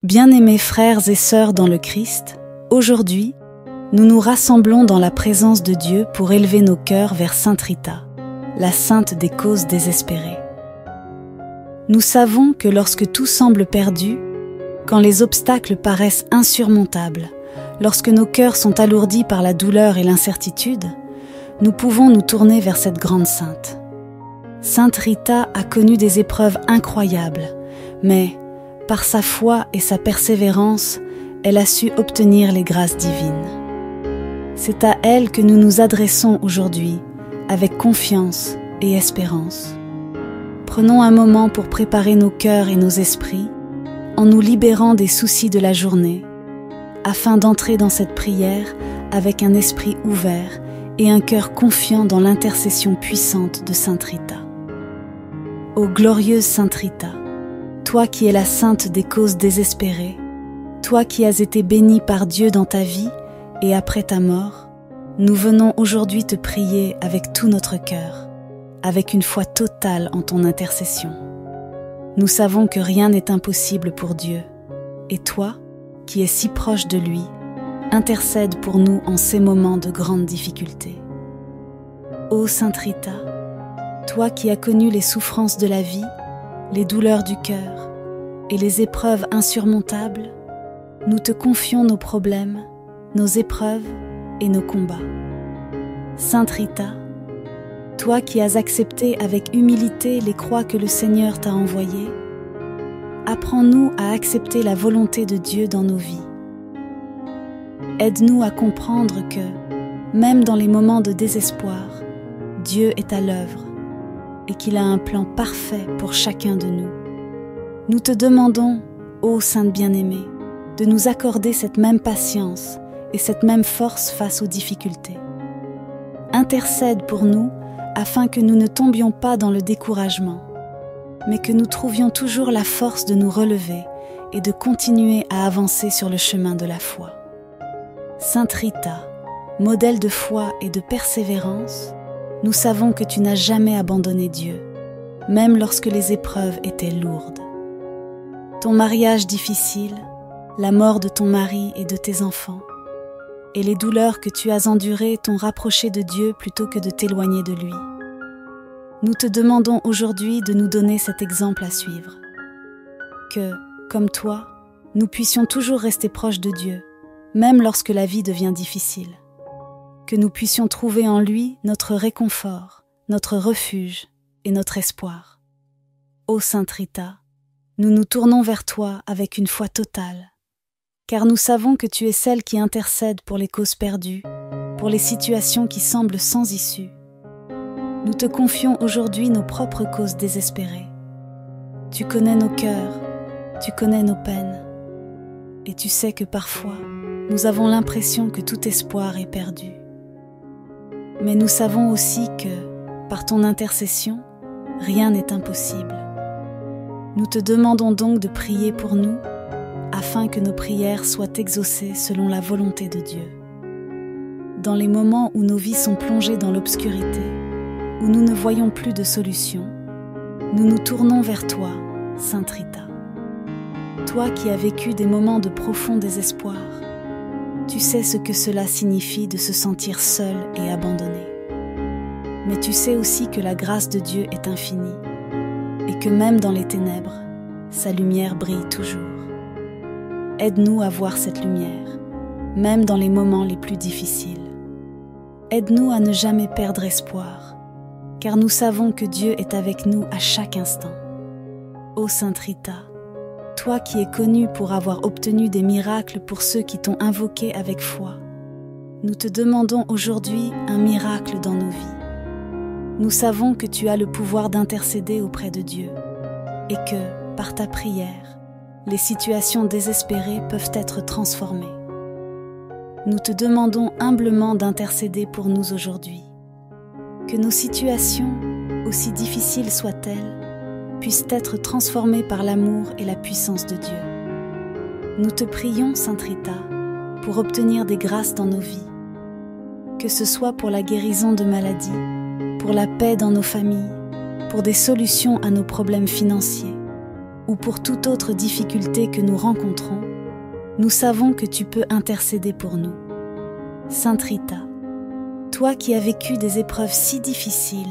Bien-aimés frères et sœurs dans le Christ, aujourd'hui, nous nous rassemblons dans la présence de Dieu pour élever nos cœurs vers Sainte Rita, la sainte des causes désespérées. Nous savons que lorsque tout semble perdu, quand les obstacles paraissent insurmontables, lorsque nos cœurs sont alourdis par la douleur et l'incertitude, nous pouvons nous tourner vers cette grande sainte. Sainte Rita a connu des épreuves incroyables, mais par sa foi et sa persévérance, elle a su obtenir les grâces divines. C'est à elle que nous nous adressons aujourd'hui, avec confiance et espérance. Prenons un moment pour préparer nos cœurs et nos esprits, en nous libérant des soucis de la journée, afin d'entrer dans cette prière avec un esprit ouvert et un cœur confiant dans l'intercession puissante de Sainte Rita. Ô glorieuse Sainte Rita, toi qui es la sainte des causes désespérées, toi qui as été bénie par Dieu dans ta vie et après ta mort, nous venons aujourd'hui te prier avec tout notre cœur, avec une foi totale en ton intercession. Nous savons que rien n'est impossible pour Dieu, et toi, qui es si proche de lui, intercède pour nous en ces moments de grande difficulté. Ô Sainte Rita, toi qui as connu les souffrances de la vie, les douleurs du cœur et les épreuves insurmontables, nous te confions nos problèmes, nos épreuves et nos combats. Sainte Rita, toi qui as accepté avec humilité les croix que le Seigneur t'a envoyées, apprends-nous à accepter la volonté de Dieu dans nos vies. Aide-nous à comprendre que, même dans les moments de désespoir, Dieu est à l'œuvre et qu'il a un plan parfait pour chacun de nous. Nous te demandons, ô Sainte bien-aimée, de nous accorder cette même patience et cette même force face aux difficultés. Intercède pour nous afin que nous ne tombions pas dans le découragement, mais que nous trouvions toujours la force de nous relever et de continuer à avancer sur le chemin de la foi. Sainte Rita, modèle de foi et de persévérance, nous savons que tu n'as jamais abandonné Dieu, même lorsque les épreuves étaient lourdes. Ton mariage difficile, la mort de ton mari et de tes enfants, et les douleurs que tu as endurées t'ont rapproché de Dieu plutôt que de t'éloigner de lui. Nous te demandons aujourd'hui de nous donner cet exemple à suivre. Que, comme toi, nous puissions toujours rester proches de Dieu, même lorsque la vie devient difficile. Que nous puissions trouver en lui notre réconfort, notre refuge et notre espoir. Ô Sainte Rita, nous nous tournons vers toi avec une foi totale, car nous savons que tu es celle qui intercède pour les causes perdues, pour les situations qui semblent sans issue. Nous te confions aujourd'hui nos propres causes désespérées. Tu connais nos cœurs, tu connais nos peines, et tu sais que parfois, nous avons l'impression que tout espoir est perdu. Mais nous savons aussi que, par ton intercession, rien n'est impossible. Nous te demandons donc de prier pour nous, afin que nos prières soient exaucées selon la volonté de Dieu. Dans les moments où nos vies sont plongées dans l'obscurité, où nous ne voyons plus de solution, nous nous tournons vers toi, Sainte Rita. Toi qui as vécu des moments de profond désespoir, tu sais ce que cela signifie de se sentir seul et abandonné. Mais tu sais aussi que la grâce de Dieu est infinie et que même dans les ténèbres, sa lumière brille toujours. Aide-nous à voir cette lumière, même dans les moments les plus difficiles. Aide-nous à ne jamais perdre espoir, car nous savons que Dieu est avec nous à chaque instant. Ô Sainte Rita, toi qui es connue pour avoir obtenu des miracles pour ceux qui t'ont invoqué avec foi, nous te demandons aujourd'hui un miracle dans nos vies. Nous savons que tu as le pouvoir d'intercéder auprès de Dieu et que, par ta prière, les situations désespérées peuvent être transformées. Nous te demandons humblement d'intercéder pour nous aujourd'hui. Que nos situations, aussi difficiles soient-elles, puissent être transformées par l'amour et la puissance de Dieu. Nous te prions, Sainte Rita, pour obtenir des grâces dans nos vies, que ce soit pour la guérison de maladies, pour la paix dans nos familles, pour des solutions à nos problèmes financiers, ou pour toute autre difficulté que nous rencontrons, nous savons que tu peux intercéder pour nous. Sainte Rita, toi qui as vécu des épreuves si difficiles,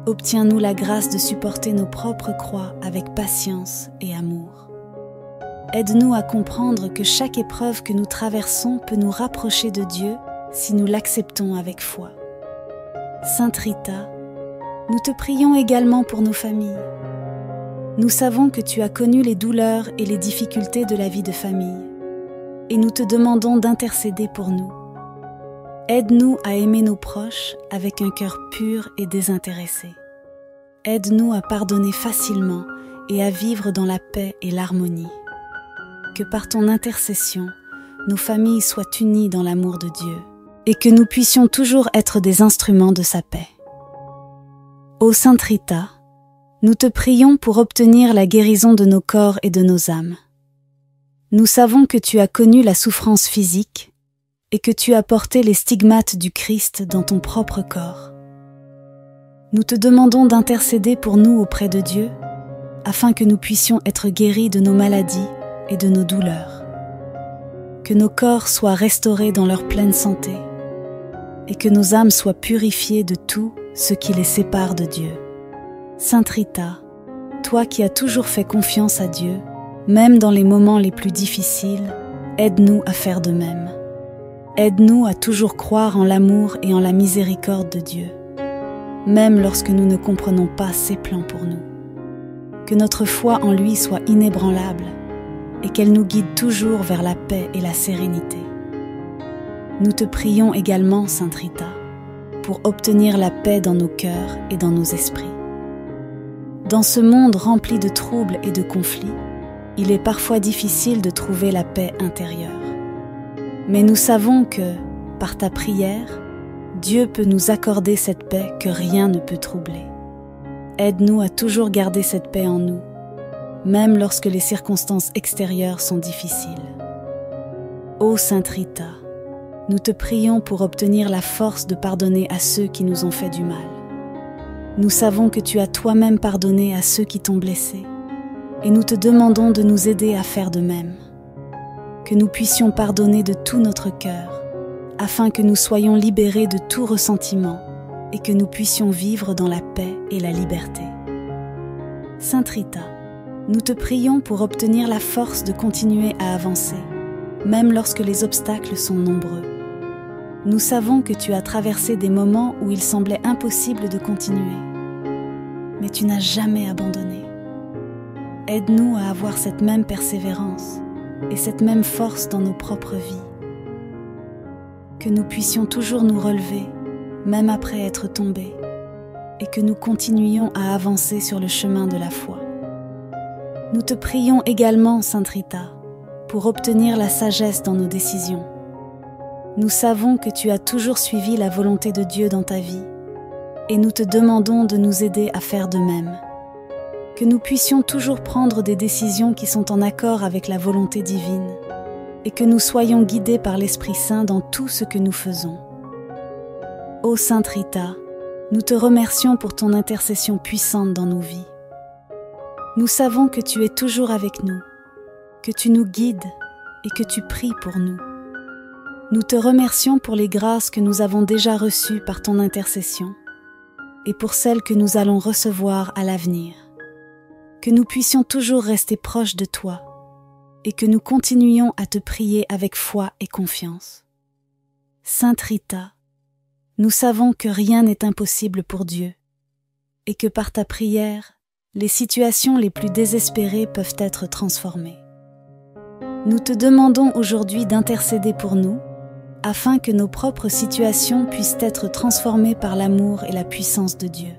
obtiens-nous la grâce de supporter nos propres croix avec patience et amour. Aide-nous à comprendre que chaque épreuve que nous traversons peut nous rapprocher de Dieu si nous l'acceptons avec foi. Sainte Rita, nous te prions également pour nos familles. Nous savons que tu as connu les douleurs et les difficultés de la vie de famille, et nous te demandons d'intercéder pour nous. Aide-nous à aimer nos proches avec un cœur pur et désintéressé. Aide-nous à pardonner facilement et à vivre dans la paix et l'harmonie. Que par ton intercession, nos familles soient unies dans l'amour de Dieu et que nous puissions toujours être des instruments de sa paix. Ô Sainte Rita, nous te prions pour obtenir la guérison de nos corps et de nos âmes. Nous savons que tu as connu la souffrance physique et que tu as porté les stigmates du Christ dans ton propre corps. Nous te demandons d'intercéder pour nous auprès de Dieu, afin que nous puissions être guéris de nos maladies et de nos douleurs. Que nos corps soient restaurés dans leur pleine santé, et que nos âmes soient purifiées de tout ce qui les sépare de Dieu. Sainte Rita, toi qui as toujours fait confiance à Dieu, même dans les moments les plus difficiles, aide-nous à faire de même. Aide-nous à toujours croire en l'amour et en la miséricorde de Dieu, même lorsque nous ne comprenons pas ses plans pour nous. Que notre foi en lui soit inébranlable et qu'elle nous guide toujours vers la paix et la sérénité. Nous te prions également, Sainte Rita, pour obtenir la paix dans nos cœurs et dans nos esprits. Dans ce monde rempli de troubles et de conflits, il est parfois difficile de trouver la paix intérieure. Mais nous savons que, par ta prière, Dieu peut nous accorder cette paix que rien ne peut troubler. Aide-nous à toujours garder cette paix en nous, même lorsque les circonstances extérieures sont difficiles. Ô Sainte Rita, nous te prions pour obtenir la force de pardonner à ceux qui nous ont fait du mal. Nous savons que tu as toi-même pardonné à ceux qui t'ont blessé, et nous te demandons de nous aider à faire de même. Que nous puissions pardonner de tout notre cœur, afin que nous soyons libérés de tout ressentiment et que nous puissions vivre dans la paix et la liberté. Sainte Rita, nous te prions pour obtenir la force de continuer à avancer, même lorsque les obstacles sont nombreux. Nous savons que tu as traversé des moments où il semblait impossible de continuer, mais tu n'as jamais abandonné. Aide-nous à avoir cette même persévérance et cette même force dans nos propres vies. Que nous puissions toujours nous relever, même après être tombés, et que nous continuions à avancer sur le chemin de la foi. Nous te prions également, Sainte Rita, pour obtenir la sagesse dans nos décisions. Nous savons que tu as toujours suivi la volonté de Dieu dans ta vie, et nous te demandons de nous aider à faire de même. Que nous puissions toujours prendre des décisions qui sont en accord avec la volonté divine, et que nous soyons guidés par l'Esprit Saint dans tout ce que nous faisons. Ô Sainte Rita, nous te remercions pour ton intercession puissante dans nos vies. Nous savons que tu es toujours avec nous, que tu nous guides et que tu pries pour nous. Nous te remercions pour les grâces que nous avons déjà reçues par ton intercession et pour celles que nous allons recevoir à l'avenir. Que nous puissions toujours rester proches de toi et que nous continuions à te prier avec foi et confiance. Sainte Rita, nous savons que rien n'est impossible pour Dieu et que par ta prière, les situations les plus désespérées peuvent être transformées. Nous te demandons aujourd'hui d'intercéder pour nous afin que nos propres situations puissent être transformées par l'amour et la puissance de Dieu.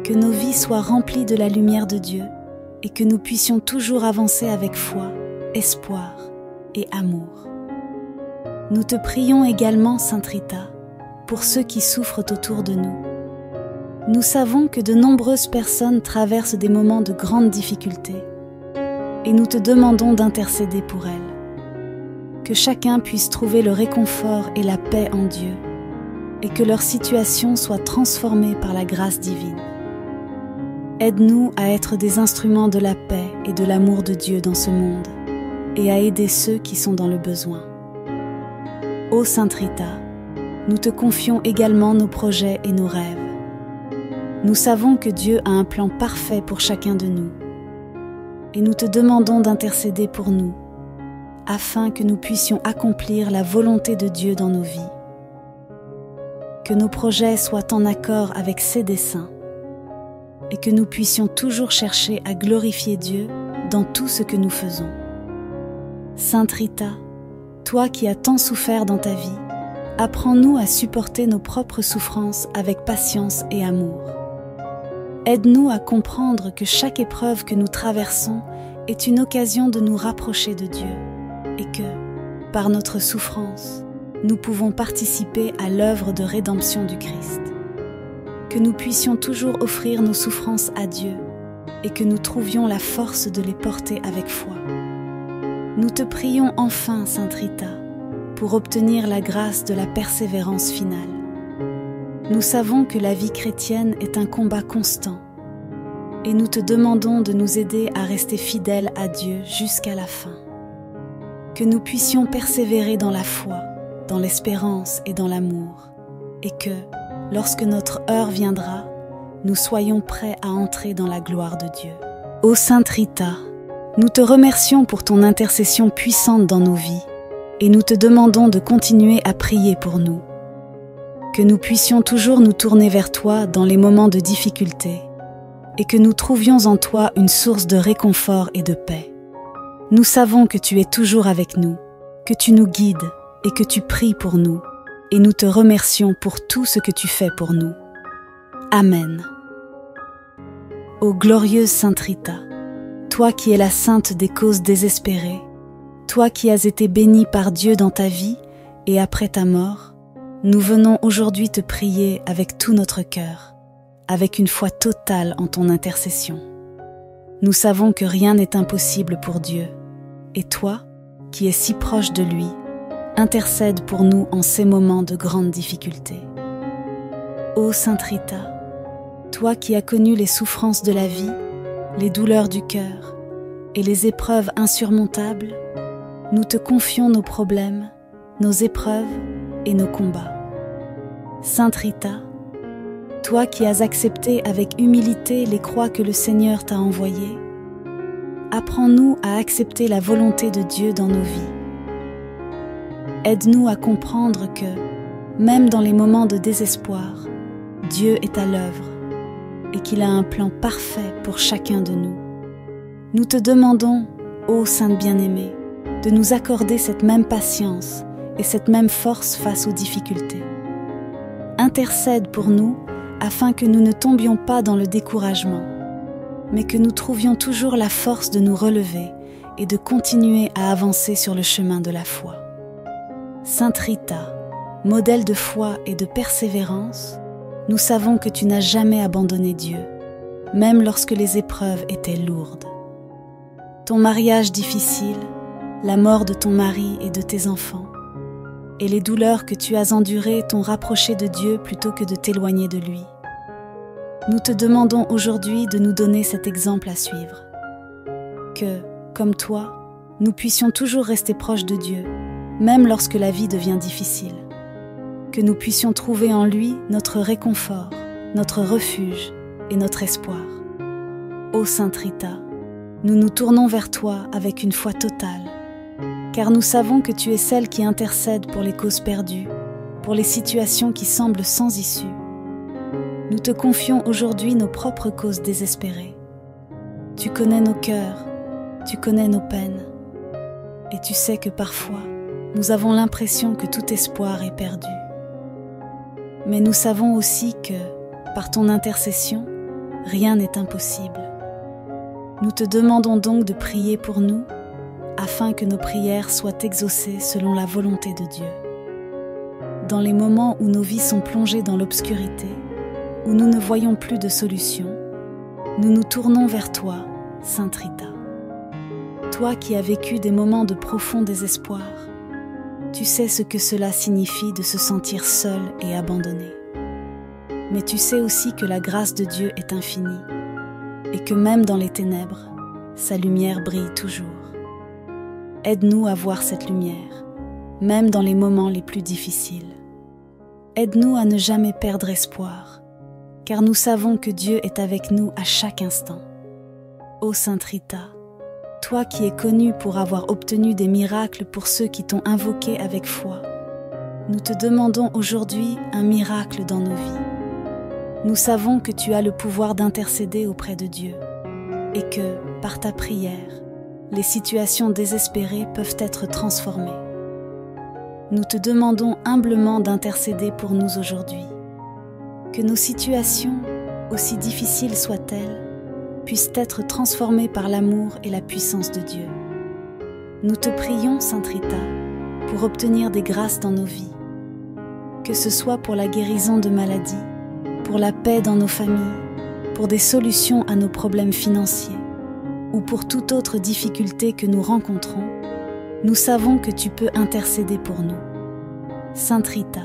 Que nos vies soient remplies de la lumière de Dieu et que nous puissions toujours avancer avec foi, espoir et amour. Nous te prions également, Sainte Rita, pour ceux qui souffrent autour de nous. Nous savons que de nombreuses personnes traversent des moments de grandes difficultés et nous te demandons d'intercéder pour elles. Que chacun puisse trouver le réconfort et la paix en Dieu et que leur situation soit transformée par la grâce divine. Aide-nous à être des instruments de la paix et de l'amour de Dieu dans ce monde, et à aider ceux qui sont dans le besoin. Ô Sainte Rita, nous te confions également nos projets et nos rêves. Nous savons que Dieu a un plan parfait pour chacun de nous, et nous te demandons d'intercéder pour nous, afin que nous puissions accomplir la volonté de Dieu dans nos vies. Que nos projets soient en accord avec ses desseins, et que nous puissions toujours chercher à glorifier Dieu dans tout ce que nous faisons. Sainte Rita, toi qui as tant souffert dans ta vie, apprends-nous à supporter nos propres souffrances avec patience et amour. Aide-nous à comprendre que chaque épreuve que nous traversons est une occasion de nous rapprocher de Dieu et que, par notre souffrance, nous pouvons participer à l'œuvre de rédemption du Christ. Que nous puissions toujours offrir nos souffrances à Dieu et que nous trouvions la force de les porter avec foi. Nous te prions enfin, Sainte Rita, pour obtenir la grâce de la persévérance finale. Nous savons que la vie chrétienne est un combat constant et nous te demandons de nous aider à rester fidèles à Dieu jusqu'à la fin. Que nous puissions persévérer dans la foi, dans l'espérance et dans l'amour, et que, lorsque notre heure viendra, nous soyons prêts à entrer dans la gloire de Dieu. Ô Sainte Rita, nous te remercions pour ton intercession puissante dans nos vies, et nous te demandons de continuer à prier pour nous. Que nous puissions toujours nous tourner vers toi dans les moments de difficulté, et que nous trouvions en toi une source de réconfort et de paix. Nous savons que tu es toujours avec nous, que tu nous guides et que tu pries pour nous, et nous te remercions pour tout ce que tu fais pour nous. Amen. Ô glorieuse Sainte Rita, toi qui es la sainte des causes désespérées, toi qui as été bénie par Dieu dans ta vie et après ta mort, nous venons aujourd'hui te prier avec tout notre cœur, avec une foi totale en ton intercession. Nous savons que rien n'est impossible pour Dieu, et toi, qui es si proche de lui, intercède pour nous en ces moments de grande difficulté. Ô Sainte Rita, toi qui as connu les souffrances de la vie, les douleurs du cœur et les épreuves insurmontables, nous te confions nos problèmes, nos épreuves et nos combats. Sainte Rita, toi qui as accepté avec humilité les croix que le Seigneur t'a envoyées, apprends-nous à accepter la volonté de Dieu dans nos vies. Aide-nous à comprendre que, même dans les moments de désespoir, Dieu est à l'œuvre et qu'il a un plan parfait pour chacun de nous. Nous te demandons, ô Sainte bien-aimée, de nous accorder cette même patience et cette même force face aux difficultés. Intercède pour nous afin que nous ne tombions pas dans le découragement, mais que nous trouvions toujours la force de nous relever et de continuer à avancer sur le chemin de la foi. Sainte Rita, modèle de foi et de persévérance, nous savons que tu n'as jamais abandonné Dieu, même lorsque les épreuves étaient lourdes. Ton mariage difficile, la mort de ton mari et de tes enfants, et les douleurs que tu as endurées t'ont rapproché de Dieu plutôt que de t'éloigner de lui. Nous te demandons aujourd'hui de nous donner cet exemple à suivre. Que, comme toi, nous puissions toujours rester proches de Dieu, même lorsque la vie devient difficile. Que nous puissions trouver en lui notre réconfort, notre refuge et notre espoir. Ô Sainte Rita, nous nous tournons vers toi avec une foi totale, car nous savons que tu es celle qui intercède pour les causes perdues, pour les situations qui semblent sans issue. Nous te confions aujourd'hui nos propres causes désespérées. Tu connais nos cœurs, tu connais nos peines, et tu sais que parfois, nous avons l'impression que tout espoir est perdu. Mais nous savons aussi que, par ton intercession, rien n'est impossible. Nous te demandons donc de prier pour nous, afin que nos prières soient exaucées selon la volonté de Dieu. Dans les moments où nos vies sont plongées dans l'obscurité, où nous ne voyons plus de solution, nous nous tournons vers toi, Sainte Rita. Toi qui as vécu des moments de profond désespoir, tu sais ce que cela signifie de se sentir seul et abandonné. Mais tu sais aussi que la grâce de Dieu est infinie et que même dans les ténèbres, sa lumière brille toujours. Aide-nous à voir cette lumière, même dans les moments les plus difficiles. Aide-nous à ne jamais perdre espoir, car nous savons que Dieu est avec nous à chaque instant. Ô Sainte Rita, toi qui es connue pour avoir obtenu des miracles pour ceux qui t'ont invoqué avec foi, nous te demandons aujourd'hui un miracle dans nos vies. Nous savons que tu as le pouvoir d'intercéder auprès de Dieu et que, par ta prière, les situations désespérées peuvent être transformées. Nous te demandons humblement d'intercéder pour nous aujourd'hui. Que nos situations, aussi difficiles soient-elles, puissent être transformées par l'amour et la puissance de Dieu. Nous te prions, Sainte Rita, pour obtenir des grâces dans nos vies, que ce soit pour la guérison de maladies, pour la paix dans nos familles, pour des solutions à nos problèmes financiers ou pour toute autre difficulté que nous rencontrons, nous savons que tu peux intercéder pour nous. Sainte Rita,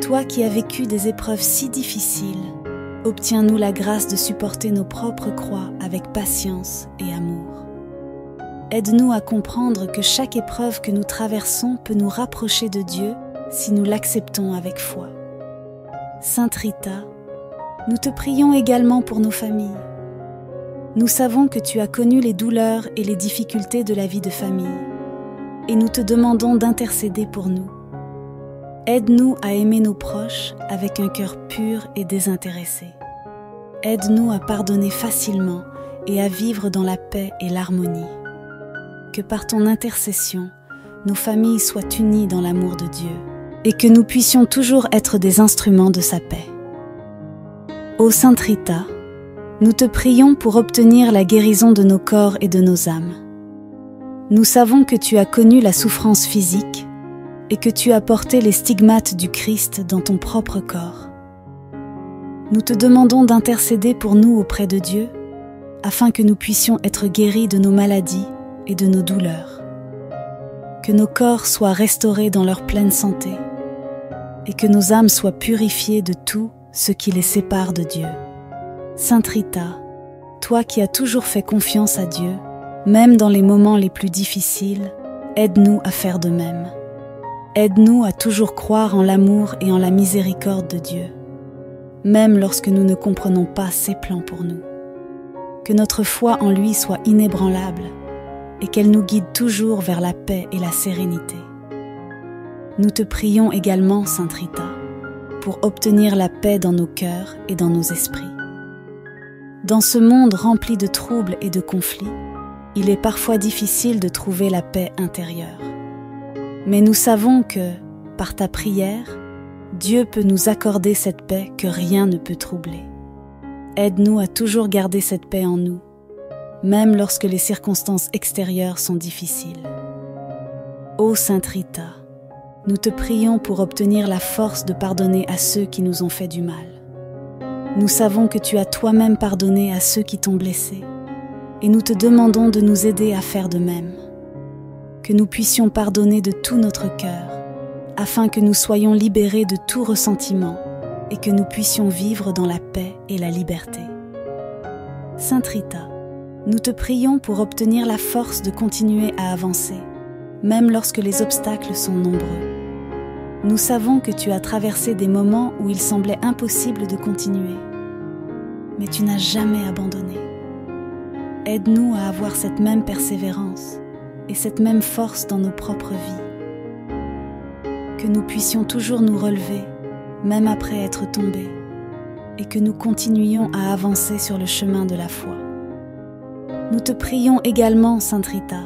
toi qui as vécu des épreuves si difficiles, obtiens-nous la grâce de supporter nos propres croix avec patience et amour. Aide-nous à comprendre que chaque épreuve que nous traversons peut nous rapprocher de Dieu si nous l'acceptons avec foi. Sainte Rita, nous te prions également pour nos familles. Nous savons que tu as connu les douleurs et les difficultés de la vie de famille, et nous te demandons d'intercéder pour nous. Aide-nous à aimer nos proches avec un cœur pur et désintéressé. Aide-nous à pardonner facilement et à vivre dans la paix et l'harmonie. Que par ton intercession, nos familles soient unies dans l'amour de Dieu et que nous puissions toujours être des instruments de sa paix. Ô Sainte Rita, nous te prions pour obtenir la guérison de nos corps et de nos âmes. Nous savons que tu as connu la souffrance physique et que tu as porté les stigmates du Christ dans ton propre corps. Nous te demandons d'intercéder pour nous auprès de Dieu, afin que nous puissions être guéris de nos maladies et de nos douleurs. Que nos corps soient restaurés dans leur pleine santé, et que nos âmes soient purifiées de tout ce qui les sépare de Dieu. Sainte Rita, toi qui as toujours fait confiance à Dieu, même dans les moments les plus difficiles, aide-nous à faire de même. Aide-nous à toujours croire en l'amour et en la miséricorde de Dieu, même lorsque nous ne comprenons pas ses plans pour nous. Que notre foi en lui soit inébranlable et qu'elle nous guide toujours vers la paix et la sérénité. Nous te prions également, Sainte Rita, pour obtenir la paix dans nos cœurs et dans nos esprits. Dans ce monde rempli de troubles et de conflits, il est parfois difficile de trouver la paix intérieure. Mais nous savons que, par ta prière, Dieu peut nous accorder cette paix que rien ne peut troubler. Aide-nous à toujours garder cette paix en nous, même lorsque les circonstances extérieures sont difficiles. Ô Sainte Rita, nous te prions pour obtenir la force de pardonner à ceux qui nous ont fait du mal. Nous savons que tu as toi-même pardonné à ceux qui t'ont blessé, et nous te demandons de nous aider à faire de même. Que nous puissions pardonner de tout notre cœur, afin que nous soyons libérés de tout ressentiment et que nous puissions vivre dans la paix et la liberté. Sainte Rita, nous te prions pour obtenir la force de continuer à avancer, même lorsque les obstacles sont nombreux. Nous savons que tu as traversé des moments où il semblait impossible de continuer, mais tu n'as jamais abandonné. Aide-nous à avoir cette même persévérance et cette même force dans nos propres vies. Que nous puissions toujours nous relever, même après être tombés, et que nous continuions à avancer sur le chemin de la foi. Nous te prions également, Sainte Rita,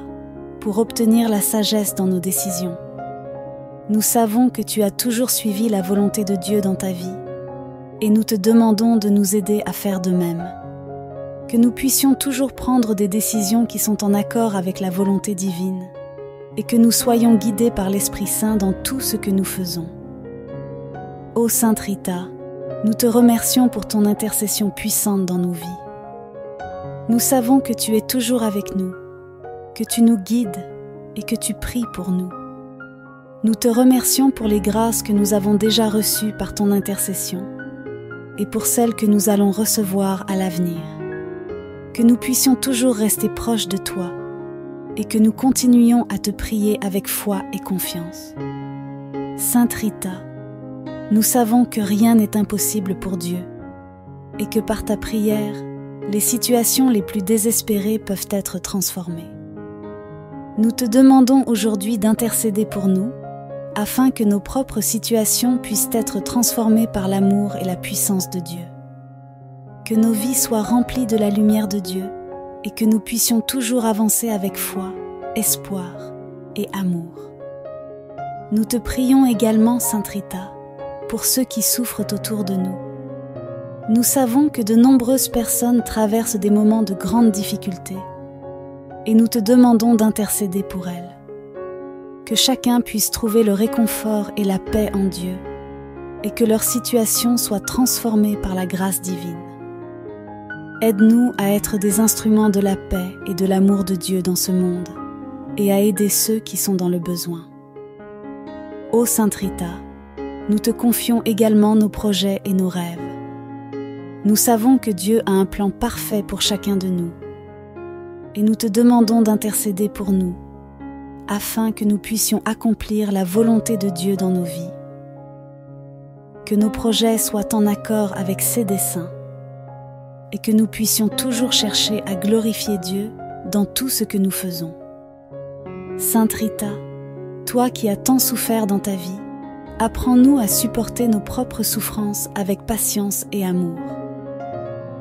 pour obtenir la sagesse dans nos décisions. Nous savons que tu as toujours suivi la volonté de Dieu dans ta vie, et nous te demandons de nous aider à faire de même. Que nous puissions toujours prendre des décisions qui sont en accord avec la volonté divine, et que nous soyons guidés par l'Esprit Saint dans tout ce que nous faisons. Ô Sainte Rita, nous te remercions pour ton intercession puissante dans nos vies. Nous savons que tu es toujours avec nous, que tu nous guides et que tu pries pour nous. Nous te remercions pour les grâces que nous avons déjà reçues par ton intercession et pour celles que nous allons recevoir à l'avenir. que nous puissions toujours rester proches de toi et que nous continuions à te prier avec foi et confiance. Sainte Rita, nous savons que rien n'est impossible pour Dieu et que par ta prière, les situations les plus désespérées peuvent être transformées. Nous te demandons aujourd'hui d'intercéder pour nous afin que nos propres situations puissent être transformées par l'amour et la puissance de Dieu. Que nos vies soient remplies de la lumière de Dieu et que nous puissions toujours avancer avec foi, espoir et amour. Nous te prions également, Sainte Rita, pour ceux qui souffrent autour de nous. Nous savons que de nombreuses personnes traversent des moments de grandes difficultés et nous te demandons d'intercéder pour elles. Que chacun puisse trouver le réconfort et la paix en Dieu et que leur situation soit transformée par la grâce divine. Aide-nous à être des instruments de la paix et de l'amour de Dieu dans ce monde et à aider ceux qui sont dans le besoin. Ô Sainte Rita, nous te confions également nos projets et nos rêves. Nous savons que Dieu a un plan parfait pour chacun de nous et nous te demandons d'intercéder pour nous afin que nous puissions accomplir la volonté de Dieu dans nos vies. Que nos projets soient en accord avec ses desseins et que nous puissions toujours chercher à glorifier Dieu dans tout ce que nous faisons. Sainte Rita, toi qui as tant souffert dans ta vie, apprends-nous à supporter nos propres souffrances avec patience et amour.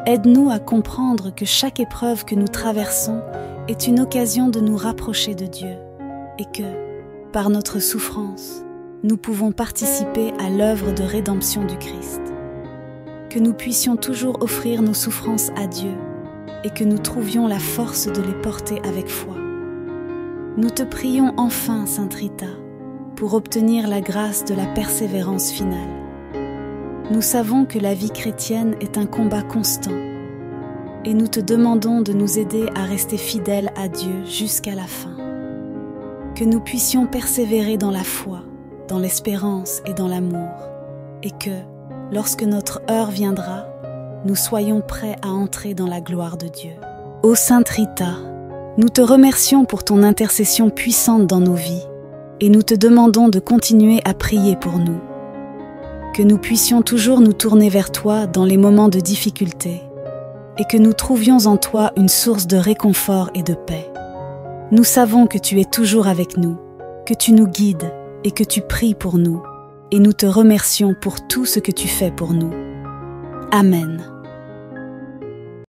Aide-nous à comprendre que chaque épreuve que nous traversons est une occasion de nous rapprocher de Dieu et que, par notre souffrance, nous pouvons participer à l'œuvre de rédemption du Christ. Que nous puissions toujours offrir nos souffrances à Dieu et que nous trouvions la force de les porter avec foi. Nous te prions enfin, Sainte Rita, pour obtenir la grâce de la persévérance finale. Nous savons que la vie chrétienne est un combat constant et nous te demandons de nous aider à rester fidèles à Dieu jusqu'à la fin. Que nous puissions persévérer dans la foi, dans l'espérance et dans l'amour et que, lorsque notre heure viendra, nous soyons prêts à entrer dans la gloire de Dieu. Ô Sainte Rita, nous te remercions pour ton intercession puissante dans nos vies et nous te demandons de continuer à prier pour nous. Que nous puissions toujours nous tourner vers toi dans les moments de difficulté et que nous trouvions en toi une source de réconfort et de paix. Nous savons que tu es toujours avec nous, que tu nous guides et que tu pries pour nous et nous te remercions pour tout ce que tu fais pour nous. Amen.